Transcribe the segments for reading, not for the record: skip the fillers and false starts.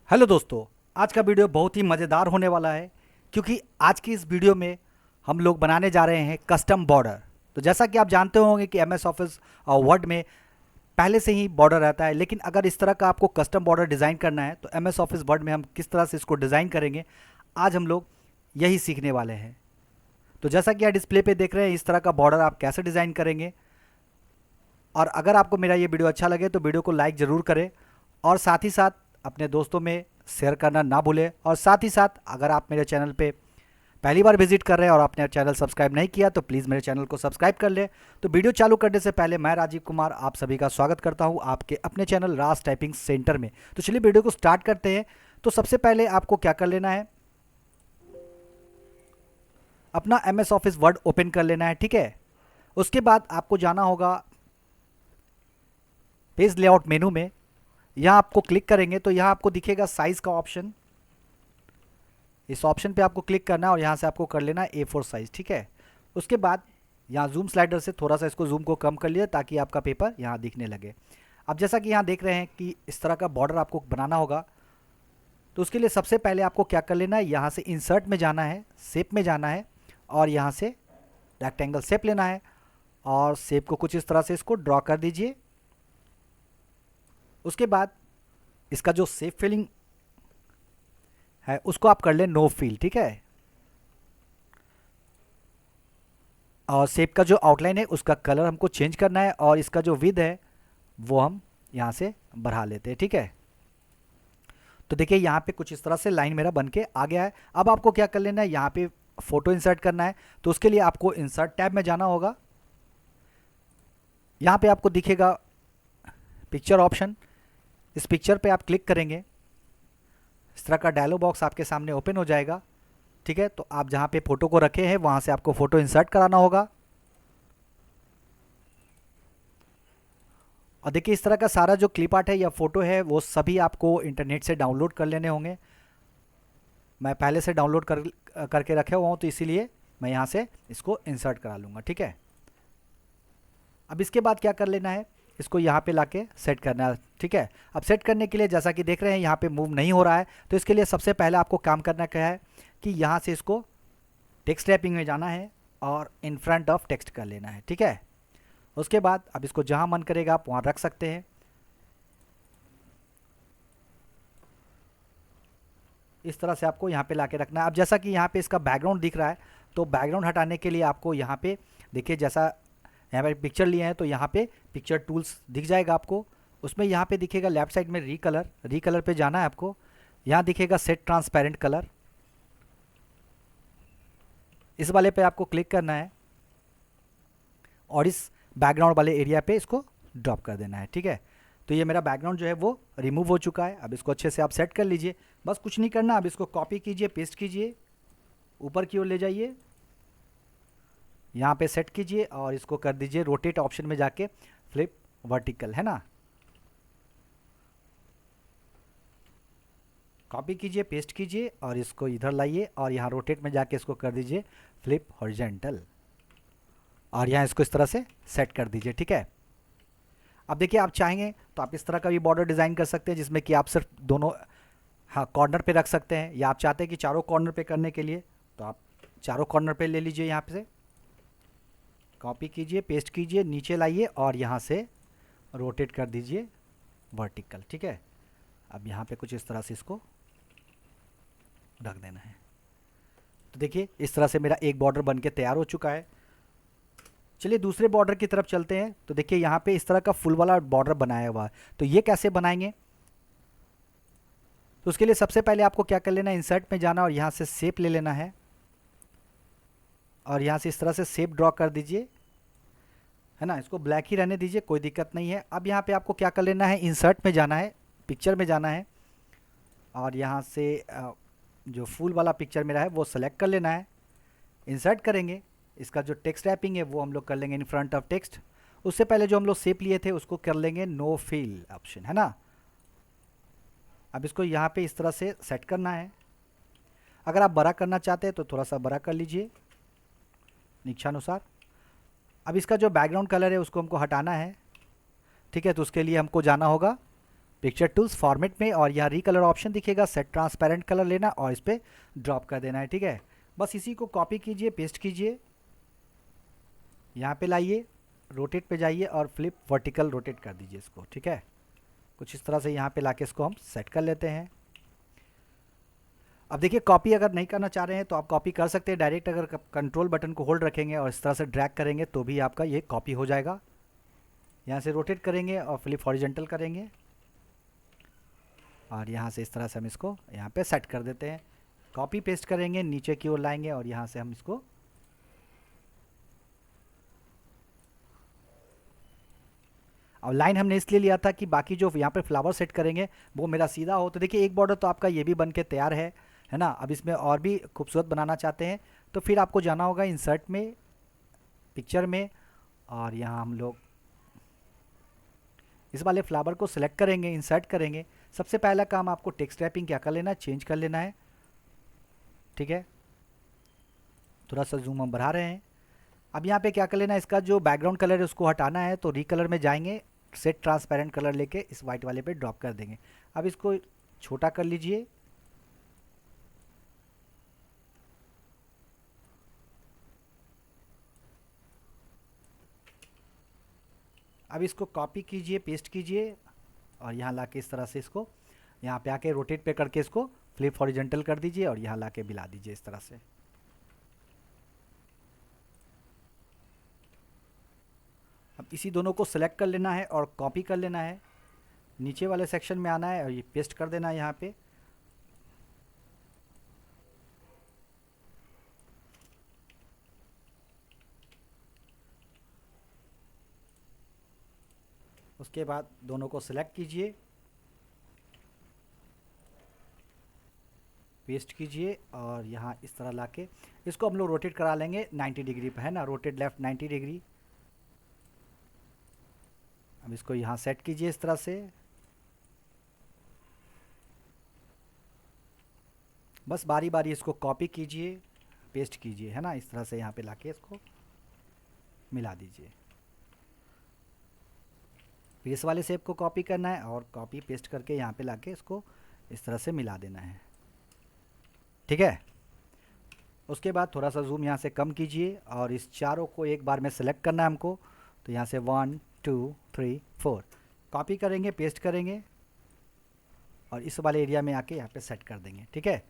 Hello दोस्तों। आज का वीडियो बहुत ही मज़ेदार होने वाला है क्योंकि आज की इस वीडियो में हम लोग बनाने जा रहे हैं कस्टम बॉर्डर। तो जैसा कि आप जानते होंगे कि एम एस ऑफिस और वर्ड में पहले से ही बॉर्डर रहता है, लेकिन अगर इस तरह का आपको कस्टम बॉर्डर डिज़ाइन करना है तो एम एस ऑफिस वर्ड में हम किस तरह से इसको डिज़ाइन करेंगे, आज हम लोग यही सीखने वाले हैं। तो जैसा कि आप डिस्प्ले पे देख रहे हैं, इस तरह का बॉर्डर आप कैसे डिज़ाइन करेंगे। और अगर आपको मेरा ये वीडियो अच्छा लगे तो वीडियो को लाइक ज़रूर करें और साथ ही साथ अपने दोस्तों में शेयर करना ना भूलें। और साथ ही साथ अगर आप मेरे चैनल पे पहली बार विजिट कर रहे हैं और आपने चैनल सब्सक्राइब नहीं किया तो प्लीज़ मेरे चैनल को सब्सक्राइब कर लें। तो वीडियो चालू करने से पहले मैं राजीव कुमार आप सभी का स्वागत करता हूं आपके अपने चैनल राज टाइपिंग सेंटर में। तो चलिए वीडियो को स्टार्ट करते हैं। तो सबसे पहले आपको क्या कर लेना है, अपना M S office word open कर लेना है, ठीक है। उसके बाद आपको जाना होगा पेज लेआउट मेनू में। यहाँ आपको क्लिक करेंगे तो यहाँ आपको दिखेगा साइज़ का ऑप्शन। इस ऑप्शन पे आपको क्लिक करना है और यहाँ से आपको कर लेना है A4 साइज़, ठीक है। उसके बाद यहाँ जूम स्लाइडर से थोड़ा सा इसको जूम को कम कर लिया ताकि आपका पेपर यहाँ दिखने लगे। अब जैसा कि यहाँ देख रहे हैं कि इस तरह का बॉर्डर आपको बनाना होगा, तो उसके लिए सबसे पहले आपको क्या कर लेना है, यहाँ से इंसर्ट में जाना है, शेप में जाना है और यहाँ से रेक्टेंगल शेप लेना है और शेप को कुछ इस तरह से इसको ड्रॉ कर दीजिए। उसके बाद इसका जो शेप फिलिंग है उसको आप कर लें नो फिल, ठीक है। और शेप का जो आउटलाइन है उसका कलर हमको चेंज करना है और इसका जो विड्थ है वो हम यहाँ से बढ़ा लेते हैं, ठीक है। तो देखिए यहाँ पे कुछ इस तरह से लाइन मेरा बन के आ गया है। अब आपको क्या कर लेना है, यहाँ पे फोटो इंसर्ट करना है। तो उसके लिए आपको इंसर्ट टैब में जाना होगा। यहाँ पे आपको दिखेगा पिक्चर ऑप्शन, इस पिक्चर पे आप क्लिक करेंगे, इस तरह का डायलॉग बॉक्स आपके सामने ओपन हो जाएगा, ठीक है। तो आप जहाँ पे फ़ोटो को रखे हैं वहाँ से आपको फ़ोटो इंसर्ट कराना होगा। और देखिए इस तरह का सारा जो क्लिप आर्ट है या फ़ोटो है वो सभी आपको इंटरनेट से डाउनलोड कर लेने होंगे। मैं पहले से डाउनलोड करके रखे हुआ हूँ तो इसीलिए मैं यहाँ से इसको इंसर्ट करा लूँगा, ठीक है। अब इसके बाद क्या कर लेना है, इसको यहाँ पे लाके सेट करना है, ठीक है। अब सेट करने के लिए जैसा कि देख रहे हैं यहाँ पे मूव नहीं हो रहा है, तो इसके लिए सबसे पहले आपको काम करना क्या है कि यहाँ से इसको टेक्स्ट रैपिंग में जाना है और इन फ्रंट ऑफ टेक्स्ट कर लेना है, ठीक है। उसके बाद अब इसको जहाँ मन करेगा आप वहाँ रख सकते हैं। इस तरह से आपको यहाँ पे लाके रखना है। अब जैसा कि यहाँ पे इसका बैकग्राउंड दिख रहा है, तो बैकग्राउंड हटाने के लिए आपको यहाँ पे देखिए, जैसा यहाँ पे पिक्चर लिए हैं तो यहाँ पे पिक्चर टूल्स दिख जाएगा आपको। उसमें यहाँ पे दिखेगा लेफ्ट साइड में रीकलर पे जाना है आपको। यहाँ दिखेगा सेट ट्रांसपेरेंट कलर, इस वाले पे आपको क्लिक करना है और इस बैकग्राउंड वाले एरिया पे इसको ड्रॉप कर देना है, ठीक है। तो ये मेरा बैकग्राउंड जो है वो रिमूव हो चुका है। अब इसको अच्छे से आप सेट कर लीजिए, बस कुछ नहीं करना। अब इसको कॉपी कीजिए, पेस्ट कीजिए, ऊपर की ओर ले जाइए, यहाँ पे सेट कीजिए और इसको कर दीजिए रोटेट ऑप्शन में जाके फ्लिप वर्टिकल, है ना। कॉपी कीजिए, पेस्ट कीजिए और इसको इधर लाइए और यहाँ रोटेट में जाके इसको कर दीजिए फ्लिप हॉरिजॉन्टल और यहाँ इसको इस तरह से सेट कर दीजिए, ठीक है। अब देखिए आप चाहेंगे तो आप इस तरह का भी बॉर्डर डिज़ाइन कर सकते हैं जिसमें कि आप सिर्फ दोनों कॉर्नर पे रख सकते हैं, या आप चाहते हैं कि चारों कॉर्नर पे करने के लिए तो आप चारों कॉर्नर पे ले लीजिए। यहाँ से कॉपी कीजिए, पेस्ट कीजिए, नीचे लाइए और यहाँ से रोटेट कर दीजिए वर्टिकल, ठीक है। अब यहाँ पे कुछ इस तरह से इसको रख देना है। तो देखिए इस तरह से मेरा एक बॉर्डर बन के तैयार हो चुका है। चलिए दूसरे बॉर्डर की तरफ चलते हैं। तो देखिए यहाँ पे इस तरह का फुल वाला बॉर्डर बनाया हुआ है, तो ये कैसे बनाएंगे। तो उसके लिए सबसे पहले आपको क्या कर लेना है, इंसर्ट में जाना और यहाँ से शेप ले लेना है और यहाँ से इस तरह से शेप ड्रॉ कर दीजिए, है ना। इसको ब्लैक ही रहने दीजिए, कोई दिक्कत नहीं है। अब यहाँ पे आपको क्या कर लेना है, इंसर्ट में जाना है, पिक्चर में जाना है और यहाँ से जो फुल वाला पिक्चर मेरा है वो सेलेक्ट कर लेना है। इंसर्ट करेंगे, इसका जो टेक्स्ट रैपिंग है वो हम लोग कर लेंगे इन फ्रंट ऑफ टेक्स्ट। उससे पहले जो हम लोग शेप लिए थे उसको कर लेंगे नो फिल ऑप्शन, है ना। अब इसको यहाँ पे इस तरह से सेट करना है। अगर आप बड़ा करना चाहते हैं तो थोड़ा सा बड़ा कर लीजिए इच्छानुसार। अब इसका जो बैकग्राउंड कलर है उसको हमको हटाना है, ठीक है। तो उसके लिए हमको जाना होगा पिक्चर टूल्स फॉर्मेट में, और यहाँ रीकलर ऑप्शन दिखेगा, सेट ट्रांसपेरेंट कलर लेना और इस पर ड्रॉप कर देना है। ठीक है, बस इसी को कॉपी कीजिए, पेस्ट कीजिए, यहाँ पे लाइए, रोटेट पे जाइए और फ्लिप वर्टिकल रोटेट कर दीजिए इसको। ठीक है, कुछ इस तरह से यहाँ पे लाके इसको हम सेट कर लेते हैं। अब देखिए, कॉपी अगर नहीं करना चाह रहे हैं तो आप कॉपी कर सकते हैं डायरेक्ट, अगर कंट्रोल बटन को होल्ड रखेंगे और इस तरह से ड्रैग करेंगे तो भी आपका ये कॉपी हो जाएगा। यहाँ से रोटेट करेंगे और फ्लिप हॉरिजॉन्टल करेंगे और यहाँ से इस तरह से हम इसको यहाँ पे सेट कर देते हैं। कॉपी पेस्ट करेंगे, नीचे की ओर लाएंगे और यहाँ से हम इसको और लाइन हमने इसलिए लिया था कि बाकी जो यहाँ पे फ्लावर सेट करेंगे वो मेरा सीधा हो। तो देखिए, एक बॉर्डर तो आपका ये भी बन के तैयार है ना। अब इसमें और भी खूबसूरत बनाना चाहते हैं तो फिर आपको जाना होगा इंसर्ट में, पिक्चर में, और यहाँ हम लोग इस वाले फ्लावर को सिलेक्ट करेंगे, इंसर्ट करेंगे। सबसे पहला काम आपको टेक्स्ट रैपिंग क्या कर लेना है, चेंज कर लेना है। ठीक है, थोड़ा सा जूम हम बढ़ा रहे हैं। अब यहाँ पे क्या कर लेना है, इसका जो बैकग्राउंड कलर है उसको हटाना है, तो रीकलर में जाएंगे, सेट ट्रांसपेरेंट कलर लेके इस वाइट वाले पे ड्रॉप कर देंगे। अब इसको छोटा कर लीजिए, अब इसको कॉपी कीजिए, पेस्ट कीजिए और यहाँ लाके इस तरह से इसको यहाँ पे आके रोटेट पे करके इसको फ्लिप हॉरिजॉन्टल कर दीजिए और यहाँ लाके मिला दीजिए इस तरह से। अब इसी दोनों को सेलेक्ट कर लेना है और कॉपी कर लेना है, नीचे वाले सेक्शन में आना है और ये पेस्ट कर देना है यहाँ पे। उसके बाद दोनों को सिलेक्ट कीजिए, पेस्ट कीजिए और यहाँ इस तरह लाके इसको हम लोग रोटेट करा लेंगे 90 डिग्री पे, है ना, रोटेट लेफ्ट 90 डिग्री। अब इसको यहाँ सेट कीजिए इस तरह से, बस बारी बारी इसको कॉपी कीजिए, पेस्ट कीजिए, है ना, इस तरह से यहाँ पे लाके इसको मिला दीजिए। फिर इस वाले शेप को कॉपी करना है और कॉपी पेस्ट करके यहाँ पे लाके इसको इस तरह से मिला देना है। ठीक है, उसके बाद थोड़ा सा जूम यहाँ से कम कीजिए और इस चारों को एक बार में सेलेक्ट करना है हमको। तो यहाँ से 1 2 3 4 कॉपी करेंगे, पेस्ट करेंगे और इस वाले एरिया में आके यहाँ पे सेट कर देंगे। ठीक है,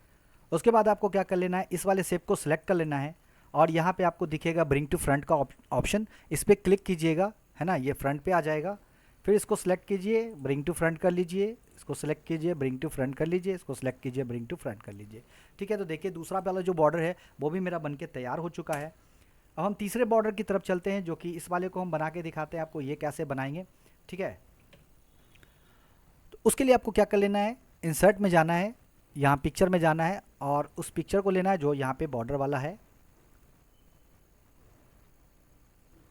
उसके बाद आपको क्या कर लेना है, इस वाले शेप को सिलेक्ट कर लेना है और यहाँ पे आपको दिखेगा ब्रिंग टू फ्रंट का ऑप्शन, इस पर क्लिक कीजिएगा, है ना, ये फ्रंट पे आ जाएगा। फिर इसको सिलेक्ट कीजिए, ब्रिंग टू फ्रंट कर लीजिए, इसको सिलेक्ट कीजिए, ब्रिंग टू फ्रंट कर लीजिए, इसको सिलेक्ट कीजिए, ब्रिंग टू फ्रंट कर लीजिए। ठीक है, तो देखिए दूसरा वाला जो बॉर्डर है वो भी मेरा बन के तैयार हो चुका है। अब हम तीसरे बॉर्डर की तरफ चलते हैं, जो कि इस वाले को हम बना के दिखाते हैं आपको ये कैसे बनाएंगे। ठीक है, तो उसके लिए आपको क्या कर लेना है, इंसर्ट में जाना है, यहाँ पिक्चर में जाना है और उस पिक्चर को लेना है जो यहाँ पे बॉर्डर वाला है।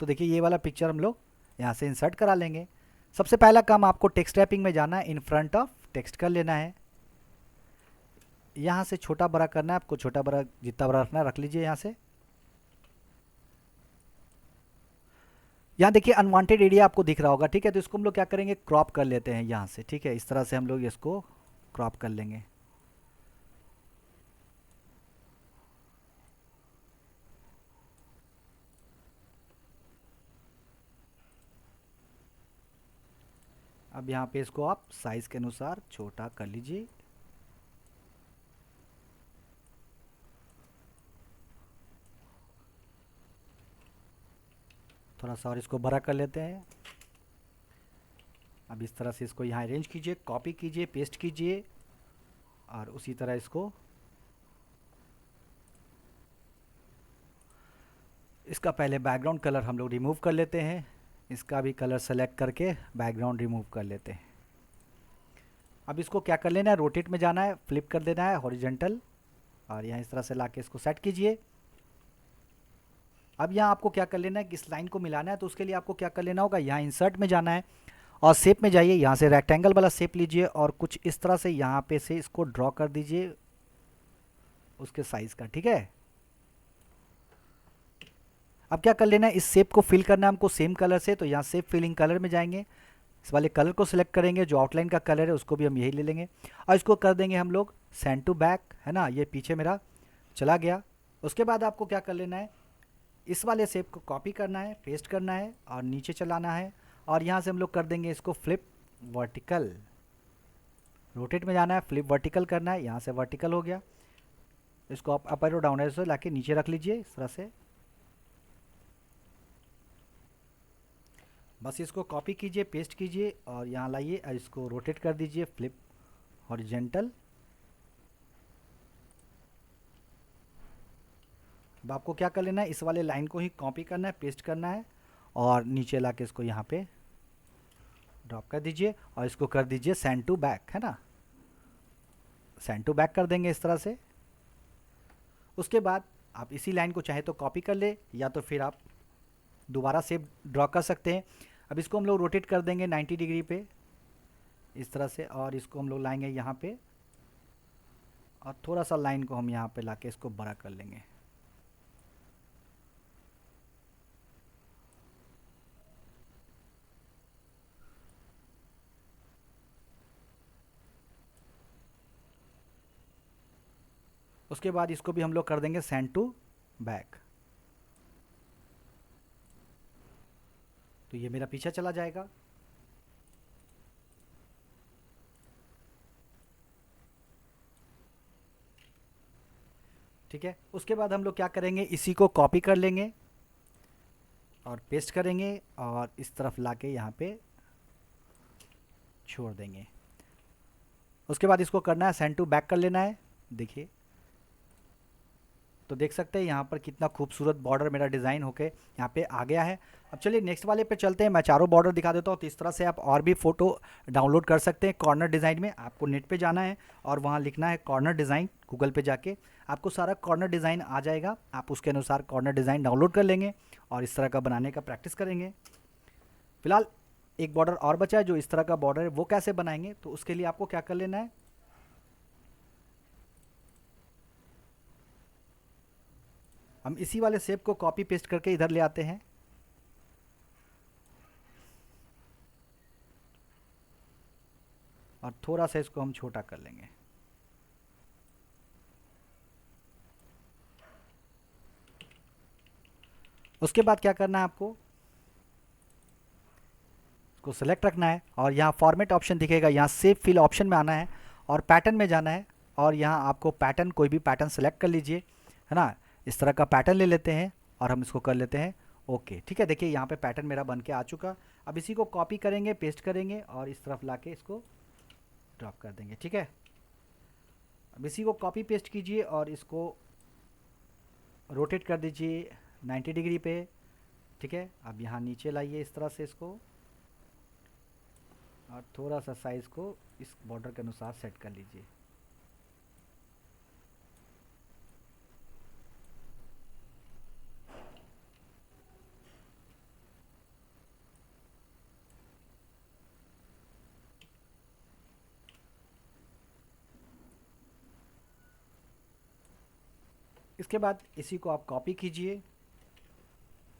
तो देखिए ये वाला पिक्चर हम लोग यहाँ से इंसर्ट करा लेंगे। सबसे पहला काम आपको टेक्स्ट रैपिंग में जाना है, इन फ्रंट ऑफ टेक्स्ट कर लेना है, यहाँ से छोटा बड़ा करना है आपको, छोटा बड़ा जितना बड़ा रखना है रख लीजिए। यहाँ से यहाँ देखिए अनवांटेड एरिया आपको दिख रहा होगा। ठीक है, तो इसको हम लोग क्या करेंगे, क्रॉप कर लेते हैं यहाँ से। ठीक है, इस तरह से हम लोग इसको क्रॉप कर लेंगे। अब यहाँ पे इसको आप साइज़ के अनुसार छोटा कर लीजिए। थोड़ा सा और इसको बड़ा कर लेते हैं। अब इस तरह से इसको यहाँ अरेंज कीजिए, कॉपी कीजिए, पेस्ट कीजिए और उसी तरह इसको इसका पहले बैकग्राउंड कलर हम लोग रिमूव कर लेते हैं, इसका भी कलर सेलेक्ट करके बैकग्राउंड रिमूव कर लेते हैं। अब इसको क्या कर लेना है, रोटेट में जाना है, फ्लिप कर देना है हॉरिजॉन्टल और यहाँ इस तरह से लाके इसको सेट कीजिए। अब यहाँ आपको क्या कर लेना है कि इस लाइन को मिलाना है, तो उसके लिए आपको क्या कर लेना होगा, यहाँ इंसर्ट में जाना है और शेप में जाइए, यहाँ से रेक्टेंगल वाला शेप लीजिए और कुछ इस तरह से यहाँ पे से इसको ड्रॉ कर दीजिए उसके साइज़ का। ठीक है, अब क्या कर लेना है, इस शेप को फिल करना है हमको सेम कलर से, तो यहाँ शेप फिलिंग कलर में जाएंगे, इस वाले कलर को सिलेक्ट करेंगे, जो आउटलाइन का कलर है उसको भी हम यही ले लेंगे और इसको कर देंगे हम लोग सेंड टू बैक, है ना, ये पीछे मेरा चला गया। उसके बाद आपको क्या कर लेना है, इस वाले शेप को कॉपी करना है, पेस्ट करना है और नीचे चलाना है और यहाँ से हम लोग कर देंगे इसको फ्लिप वर्टिकल, रोटेट में जाना है, फ्लिप वर्टिकल करना है, यहाँ से वर्टिकल हो गया। इसको आप अपर और डाउन एरो से लाके नीचे रख लीजिए इस तरह से। बस इसको कॉपी कीजिए, पेस्ट कीजिए और यहाँ लाइए और इसको रोटेट कर दीजिए, फ्लिप हॉरिजेंटल। अब आपको क्या कर लेना है, इस वाले लाइन को ही कॉपी करना है, पेस्ट करना है और नीचे लाके इसको यहाँ पे ड्रॉप कर दीजिए और इसको कर दीजिए सेंड टू बैक, है ना, सेंड टू बैक कर देंगे इस तरह से। उसके बाद आप इसी लाइन को चाहे तो कॉपी कर ले या तो फिर आप दोबारा शेप ड्रॉ कर सकते हैं। अब इसको हम लोग रोटेट कर देंगे 90 डिग्री पे इस तरह से और इसको हम लोग लाएंगे यहाँ पे और थोड़ा सा लाइन को हम यहाँ पे लाके इसको बड़ा कर लेंगे। उसके बाद इसको भी हम लोग कर देंगे सेंड टू बैक, तो ये मेरा पीछे चला जाएगा। ठीक है, उसके बाद हम लोग क्या करेंगे, इसी को कॉपी कर लेंगे और पेस्ट करेंगे और इस तरफ लाके यहाँ पे छोड़ देंगे। उसके बाद इसको करना है सेंड टू बैक कर लेना है, देखिए तो देख सकते हैं यहाँ पर कितना खूबसूरत बॉर्डर मेरा डिज़ाइन होके यहाँ पे आ गया है। अब चलिए नेक्स्ट वाले पे चलते हैं, मैं चारों बॉर्डर दिखा देता हूँ। तो इस तरह से आप और भी फ़ोटो डाउनलोड कर सकते हैं। कॉर्नर डिज़ाइन में आपको नेट पे जाना है और वहाँ लिखना है कॉर्नर डिज़ाइन, गूगल पे जाके आपको सारा कॉर्नर डिज़ाइन आ जाएगा। आप उसके अनुसार कॉर्नर डिज़ाइन डाउनलोड कर लेंगे और इस तरह का बनाने का प्रैक्टिस करेंगे। फिलहाल एक बॉर्डर और बचा है जो इस तरह का बॉर्डर है, वो कैसे बनाएंगे, तो उसके लिए आपको क्या कर लेना है, हम इसी वाले शेप को कॉपी पेस्ट करके इधर ले आते हैं और थोड़ा सा इसको हम छोटा कर लेंगे। उसके बाद क्या करना है, आपको इसको सेलेक्ट रखना है और यहाँ फॉर्मेट ऑप्शन दिखेगा, यहाँ सेव फिल ऑप्शन में आना है और पैटर्न में जाना है और यहाँ आपको पैटर्न, कोई भी पैटर्न सेलेक्ट कर लीजिए, है ना। इस तरह का पैटर्न ले लेते हैं और हम इसको कर लेते हैं ओके। ठीक है, देखिए यहाँ पे पैटर्न मेरा बन के आ चुका। अब इसी को कॉपी करेंगे, पेस्ट करेंगे और इस तरफ लाके इसको ड्रॉप कर देंगे। ठीक है, अब इसी को कॉपी पेस्ट कीजिए और इसको रोटेट कर दीजिए 90 डिग्री पे। ठीक है, अब यहाँ नीचे लाइए इस तरह से इसको और थोड़ा सा साइज़ को इस बॉर्डर के अनुसार सेट कर लीजिए। इसके बाद इसी को आप कॉपी कीजिए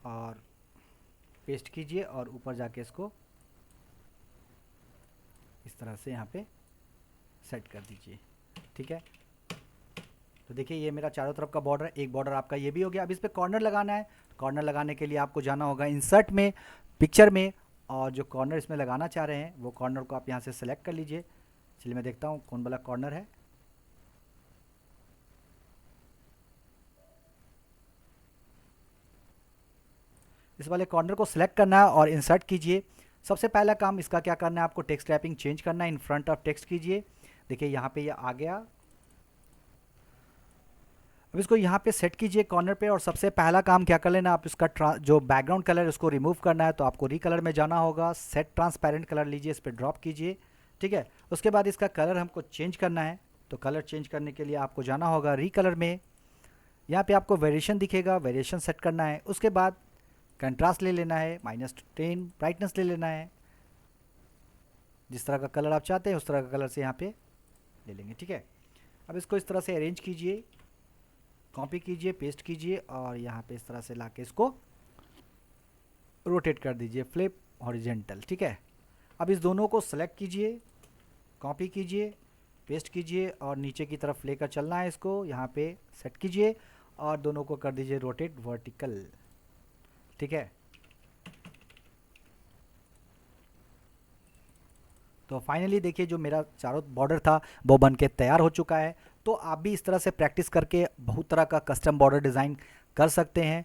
और पेस्ट कीजिए और ऊपर जाके इसको इस तरह से यहाँ पे सेट कर दीजिए। ठीक है, तो देखिए ये मेरा चारों तरफ का बॉर्डर है, एक बॉर्डर आपका ये भी हो गया। अब इस पर कॉर्नर लगाना है। कॉर्नर लगाने के लिए आपको जाना होगा इंसर्ट में, पिक्चर में, और जो कॉर्नर इसमें लगाना चाह रहे हैं वो कॉर्नर को आप यहाँ से सेलेक्ट कर लीजिए। चलिए मैं देखता हूँ कौन वाला कॉर्नर है। इस वाले कॉर्नर को सिलेक्ट करना है और इंसर्ट कीजिए। सबसे पहला काम इसका क्या करना है, आपको टेक्स्ट रैपिंग चेंज करना है, इन फ्रंट ऑफ टेक्स्ट कीजिए। देखिए यहाँ पे ये आ गया। अब इसको यहाँ पे सेट कीजिए कॉर्नर पे और सबसे पहला काम क्या कर लेना, आप इसका जो बैकग्राउंड कलर है उसको रिमूव करना है। तो आपको रीकलर में जाना होगा, सेट ट्रांसपेरेंट कलर लीजिए, इस पर ड्रॉप कीजिए। ठीक है, उसके बाद इसका कलर हमको चेंज करना है। तो कलर चेंज करने के लिए आपको जाना होगा रीकलर में, यहाँ पे आपको वेरिएशन दिखेगा, वेरिएशन सेट करना है। उसके बाद कंट्रास्ट ले लेना है, -10 ब्राइटनेस ले लेना है। जिस तरह का कलर आप चाहते हैं उस तरह का कलर से यहाँ पे ले लेंगे। ठीक है, अब इसको इस तरह से अरेंज कीजिए, कॉपी कीजिए, पेस्ट कीजिए और यहाँ पे इस तरह से लाके इसको रोटेट कर दीजिए, फ्लिप हॉरिजेंटल। ठीक है, अब इस दोनों को सेलेक्ट कीजिए, कॉपी कीजिए, पेस्ट कीजिए और नीचे की तरफ लेकर चलना है इसको, यहाँ पे सेट कीजिए और दोनों को कर दीजिए रोटेट वर्टिकल। ठीक है, तो फाइनली देखिए जो मेरा चारों बॉर्डर था वो बन के तैयार हो चुका है। तो आप भी इस तरह से प्रैक्टिस करके बहुत तरह का कस्टम बॉर्डर डिज़ाइन कर सकते हैं।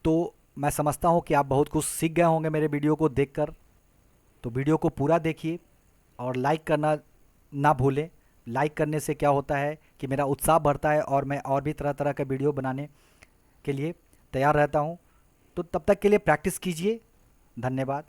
तो मैं समझता हूँ कि आप बहुत कुछ सीख गए होंगे मेरे वीडियो को देखकर। तो वीडियो को पूरा देखिए और लाइक करना ना भूलें। लाइक करने से क्या होता है कि मेरा उत्साह बढ़ता है और मैं और भी तरह तरह का वीडियो बनाने के लिए तैयार रहता हूँ। तो तब तक के लिए प्रैक्टिस कीजिए। धन्यवाद।